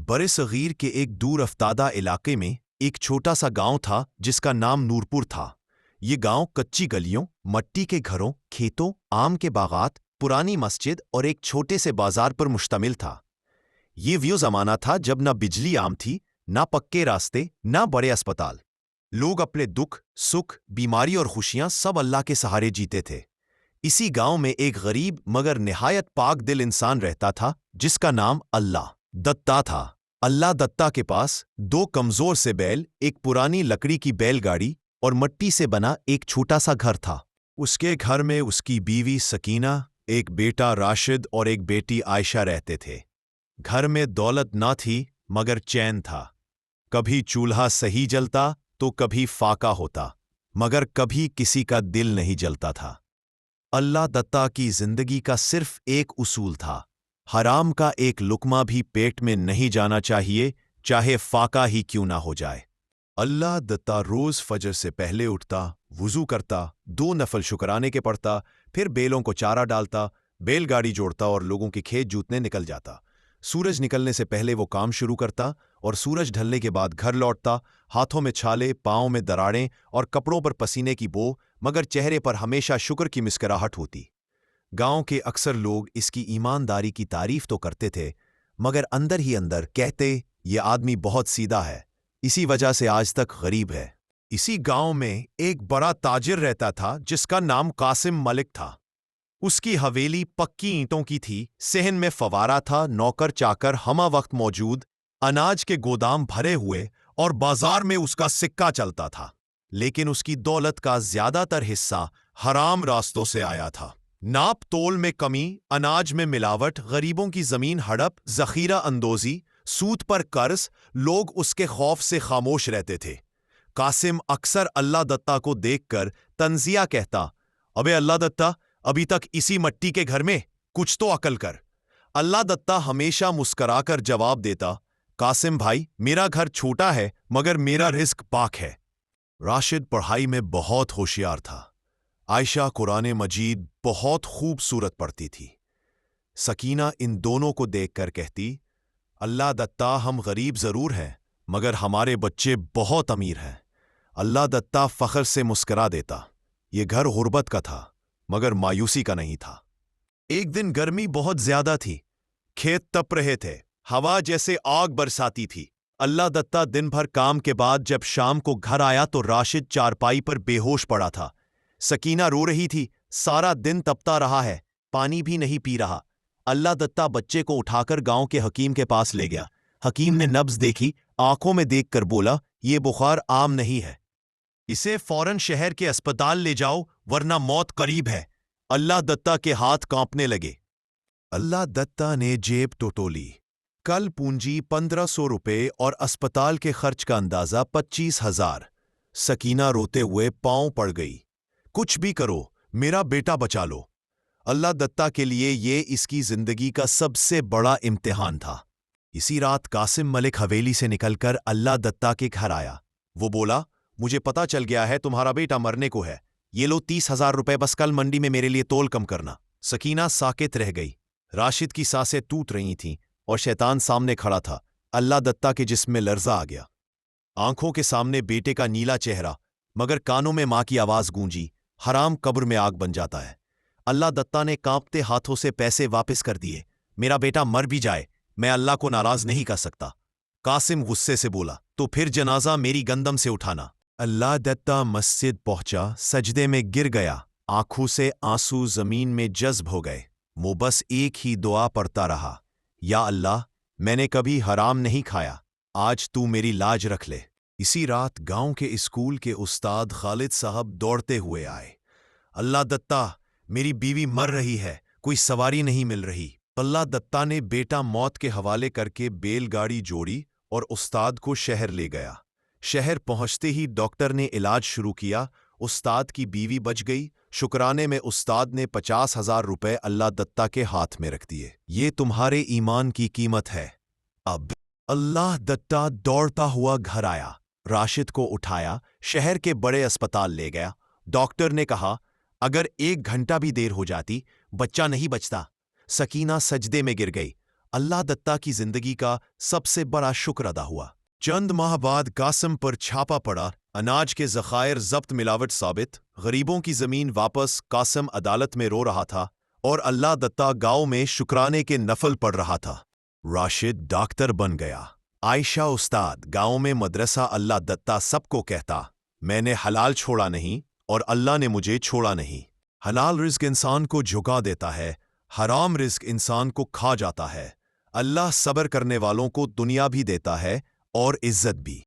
बड़े सगीर के एक दूर अफ्तादा इलाके में एक छोटा सा गांव था जिसका नाम नूरपुर था। ये गांव कच्ची गलियों, मट्टी के घरों, खेतों, आम के बागात, पुरानी मस्जिद और एक छोटे से बाजार पर मुश्तमिल था। ये वो ज़माना था जब न बिजली आम थी, ना पक्के रास्ते, ना बड़े अस्पताल। लोग अपने दुख, सुख, बीमारी और खुशियां सब अल्लाह के सहारे जीते थे। इसी गांव में एक गरीब मगर निहायत पाक दिल इंसान रहता था जिसका नाम अल्लाह दत्ता था। अल्लाह दत्ता के पास दो कमजोर से बैल, एक पुरानी लकड़ी की बैलगाड़ी और मिट्टी से बना एक छोटा सा घर था। उसके घर में उसकी बीवी सकीना, एक बेटा राशिद और एक बेटी आयशा रहते थे। घर में दौलत न थी मगर चैन था। कभी चूल्हा सही जलता तो कभी फाका होता, मगर कभी किसी का दिल नहीं जलता था। अल्लाह दत्ता की जिंदगी का सिर्फ एक उसूल था, हराम का एक लुकमा भी पेट में नहीं जाना चाहिए, चाहे फाका ही क्यों ना हो जाए। अल्लाह दत्ता रोज फजर से पहले उठता, वुजू करता, 2 नफल शुक्राने के पढ़ता, फिर बेलों को चारा डालता, बैलगाड़ी जोड़ता और लोगों के खेत जोतने निकल जाता। सूरज निकलने से पहले वो काम शुरू करता और सूरज ढलने के बाद घर लौटता, हाथों में छाले, पांव में दराड़ें और कपड़ों पर पसीने की बो, मगर चेहरे पर हमेशा शुक्र की मुस्कुराहट होती। गांव के अक्सर लोग इसकी ईमानदारी की तारीफ तो करते थे, मगर अंदर ही अंदर कहते ये आदमी बहुत सीधा है, इसी वजह से आज तक गरीब है। इसी गांव में एक बड़ा ताजिर रहता था जिसका नाम कासिम मलिक था। उसकी हवेली पक्की ईंटों की थी, सहन में फवारा था, नौकर चाकर हमा वक्त मौजूद, अनाज के गोदाम भरे हुए और बाजार में उसका सिक्का चलता था। लेकिन उसकी दौलत का ज्यादातर हिस्सा हराम रास्तों से आया था। नाप तोल में कमी, अनाज में मिलावट, गरीबों की जमीन हड़प, जखीरा अंदोजी, सूद पर कर्ज, लोग उसके खौफ से खामोश रहते थे। कासिम अक्सर अल्लाह दत्ता को देखकर तंजिया कहता, अबे अल्लाह दत्ता, अभी तक इसी मट्टी के घर में, कुछ तो अकल कर। अल्लाह दत्ता हमेशा मुस्कराकर जवाब देता, कासिम भाई, मेरा घर छोटा है मगर मेरा रिस्क पाक है। राशिद पढ़ाई में बहुत होशियार था। आयशा कुरान मजीद बहुत खूबसूरत पढ़ती थी। सकीना इन दोनों को देखकर कहती, अल्लाह दत्ता, हम गरीब जरूर हैं मगर हमारे बच्चे बहुत अमीर हैं। अल्लाह दत्ता फख्र से मुस्करा देता, ये घर गुर्बत का था मगर मायूसी का नहीं था। एक दिन गर्मी बहुत ज्यादा थी, खेत तप रहे थे, हवा जैसे आग बरसाती थी। अल्लाह दत्ता दिन भर काम के बाद जब शाम को घर आया तो राशिद चारपाई पर बेहोश पड़ा था। सकीना रो रही थी, सारा दिन तपता रहा है, पानी भी नहीं पी रहा। अल्लाह दत्ता बच्चे को उठाकर गांव के हकीम के पास ले गया। हकीम ने नब्ज देखी, आंखों में देखकर बोला, ये बुखार आम नहीं है, इसे फौरन शहर के अस्पताल ले जाओ वरना मौत करीब है। अल्लाह दत्ता के हाथ कांपने लगे। अल्लाह दत्ता ने जेब टटोली। कल पूंजी 1500 रुपए और अस्पताल के खर्च का अंदाजा 25,000। सकीना रोते हुए पांव पड़ गई। कुछ भी करो, मेरा बेटा बचा लो। अल्लाह दत्ता के लिए ये इसकी जिंदगी का सबसे बड़ा इम्तिहान था। इसी रात कासिम मलिक हवेली से निकलकर अल्लाह दत्ता के घर आया। वो बोला, मुझे पता चल गया है तुम्हारा बेटा मरने को है, ये लो 30,000 रुपए, बस कल मंडी में मेरे लिए तोल कम करना। सकीना साकित रह गई। राशिद की सांसें टूट रही थीं और शैतान सामने खड़ा था। अल्लाह दत्ता के जिस्म में लर्जा आ गया। आंखों के सामने बेटे का नीला चेहरा, मगर कानों में मां की आवाज गूंजी, हराम कब्र में आग बन जाता है। अल्लाह दत्ता ने कांपते हाथों से पैसे वापस कर दिए। मेरा बेटा मर भी जाए, मैं अल्लाह को नाराज नहीं कर सकता। कासिम गुस्से से बोला, तो फिर जनाजा मेरी गंदम से उठाना। अल्लाह दत्ता मस्जिद पहुंचा, सजदे में गिर गया, आंखों से आंसू जमीन में जज्ब हो गए। वो बस एक ही दुआ पढ़ता रहा, या अल्लाह, मैंने कभी हराम नहीं खाया, आज तू मेरी लाज रख ले। इसी रात गांव के स्कूल के उस्ताद खालिद साहब दौड़ते हुए आए। अल्लाह दत्ता, मेरी बीवी मर रही है, कोई सवारी नहीं मिल रही। अल्लाह दत्ता ने बेटा मौत के हवाले करके बैलगाड़ी जोड़ी और उस्ताद को शहर ले गया। शहर पहुंचते ही डॉक्टर ने इलाज शुरू किया। उस्ताद की बीवी बच गई। शुक्राने में उस्ताद ने 50,000 रुपए अल्लाह दत्ता के हाथ में रख दिए। ये तुम्हारे ईमान की कीमत है। अब अल्लाह दत्ता दौड़ता हुआ घर आया, राशिद को उठाया, शहर के बड़े अस्पताल ले गया। डॉक्टर ने कहा, अगर 1 घंटा भी देर हो जाती, बच्चा नहीं बचता। सकीना सजदे में गिर गई। اللہ دتا کی زندگی کا سب سے بڑا شکر ادا ہوا۔ چند ماہ بعد قاسم پر چھاپا پڑا، اناج کے ذخائر ضبط، ملاوٹ ثابت، غریبوں کی زمین واپس۔ قاسم عدالت میں رو رہا تھا اور اللہ دتا گاؤں میں شکرانے کے نفل پڑھ رہا تھا۔ راشد ڈاکٹر بن گیا، عائشہ استاد، گاؤں میں مدرسہ۔ اللہ دتا سب کو کہتا، میں نے حلال چھوڑا نہیں اور اللہ نے مجھے چھوڑا نہیں۔ حلال رزق انسان کو جھکا دیتا ہے، حرام رزق انسان کو کھا جاتا ہے۔ اللہ صبر کرنے والوں کو دنیا بھی دیتا ہے اور عزت بھی۔